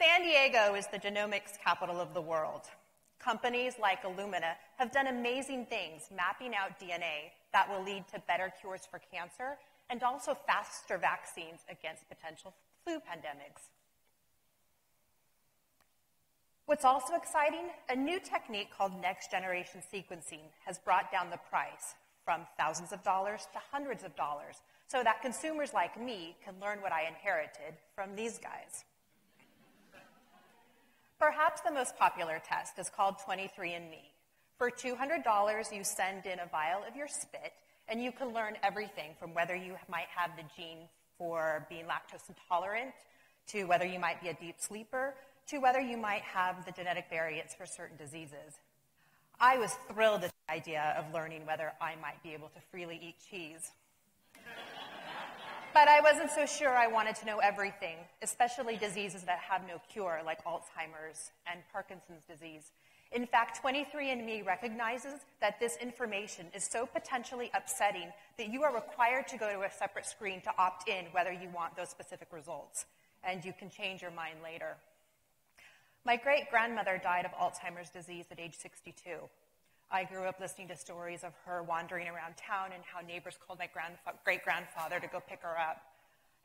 San Diego is the genomics capital of the world. Companies like Illumina have done amazing things mapping out DNA that will lead to better cures for cancer and also faster vaccines against potential flu pandemics. What's also exciting, a new technique called next-generation sequencing has brought down the price from thousands of dollars to hundreds of dollars so that consumers like me can learn what I inherited from these guys. Perhaps the most popular test is called 23andMe. For $200, you send in a vial of your spit, and you can learn everything from whether you might have the gene for being lactose intolerant, to whether you might be a deep sleeper, to whether you might have the genetic variants for certain diseases. I was thrilled at the idea of learning whether I might be able to freely eat cheese. But I wasn't so sure I wanted to know everything, especially diseases that have no cure, like Alzheimer's and Parkinson's disease. In fact, 23andMe recognizes that this information is so potentially upsetting that you are required to go to a separate screen to opt in whether you want those specific results, and you can change your mind later. My great-grandmother died of Alzheimer's disease at age 62. I grew up listening to stories of her wandering around town and how neighbors called my great-grandfather to go pick her up,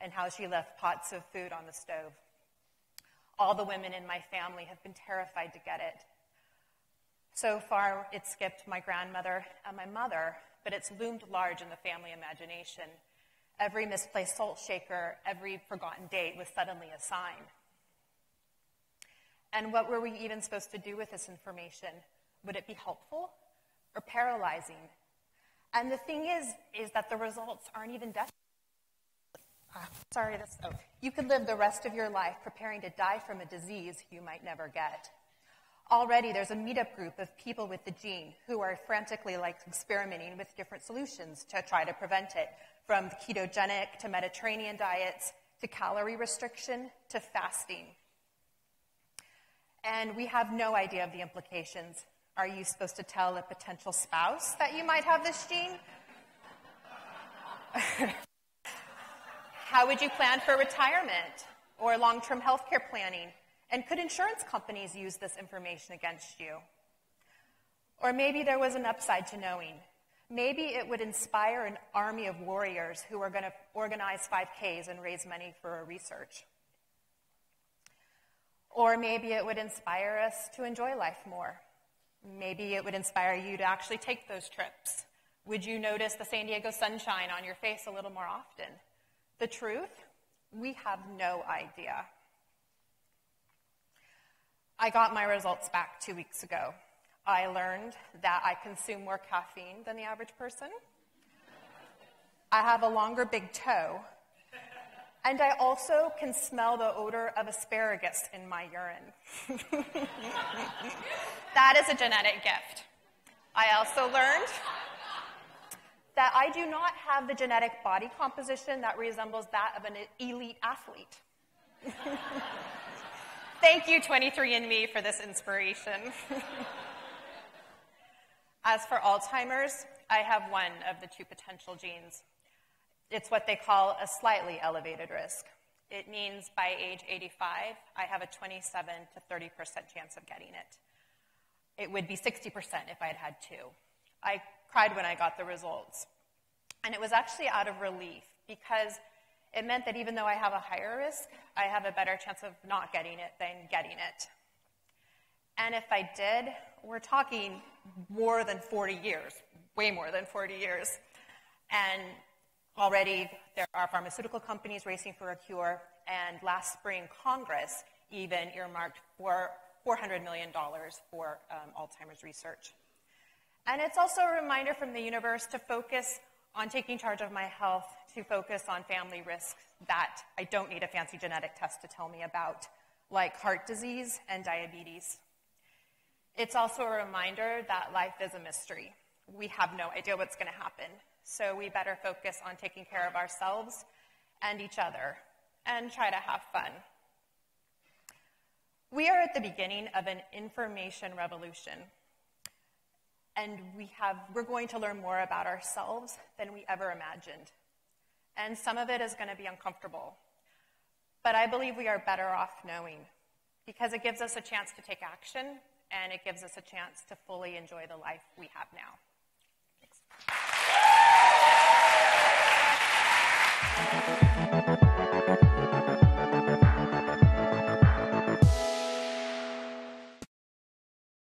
and how she left pots of food on the stove. All the women in my family have been terrified to get it. So far, it's skipped my grandmother and my mother, but it's loomed large in the family imagination. Every misplaced salt shaker, every forgotten date was suddenly a sign. And what were we even supposed to do with this information? Would it be helpful or paralyzing? And the thing is that the results aren't even death. You could live the rest of your life preparing to die from a disease you might never get. Already there's a meetup group of people with the gene who are frantically experimenting with different solutions to try to prevent it, from ketogenic to Mediterranean diets to calorie restriction to fasting. And we have no idea of the implications. Are you supposed to tell a potential spouse that you might have this gene? How would you plan for retirement or long-term health care planning? And could insurance companies use this information against you? Or maybe there was an upside to knowing. Maybe it would inspire an army of warriors who are going to organize 5Ks and raise money for research. Or maybe it would inspire us to enjoy life more. Maybe it would inspire you to actually take those trips. Would you notice the San Diego sunshine on your face a little more often? The truth? We have no idea. I got my results back 2 weeks ago. I learned that I consume more caffeine than the average person. I have a longer big toe. And I also can smell the odor of asparagus in my urine. That is a genetic gift. I also learned that I do not have the genetic body composition that resembles that of an elite athlete. Thank you, 23andMe, for this inspiration. As for Alzheimer's, I have one of the two potential genes. It's what they call a slightly elevated risk. It means by age 85, I have a 27 to 30% chance of getting it. It would be 60% if I had had two. I cried when I got the results. And it was actually out of relief because it meant that even though I have a higher risk, I have a better chance of not getting it than getting it. And if I did, we're talking more than 40 years, way more than 40 years. And already there are pharmaceutical companies racing for a cure, and last spring Congress even earmarked for $400 million for Alzheimer's research. And it's also a reminder from the universe to focus on taking charge of my health, to focus on family risks that I don't need a fancy genetic test to tell me about, like heart disease and diabetes. It's also a reminder that life is a mystery. We have no idea what's going to happen, so we better focus on taking care of ourselves and each other and try to have fun. We are at the beginning of an information revolution, and we're going to learn more about ourselves than we ever imagined. And some of it is going to be uncomfortable, but I believe we are better off knowing. because it gives us a chance to take action, and it gives us a chance to fully enjoy the life we have now.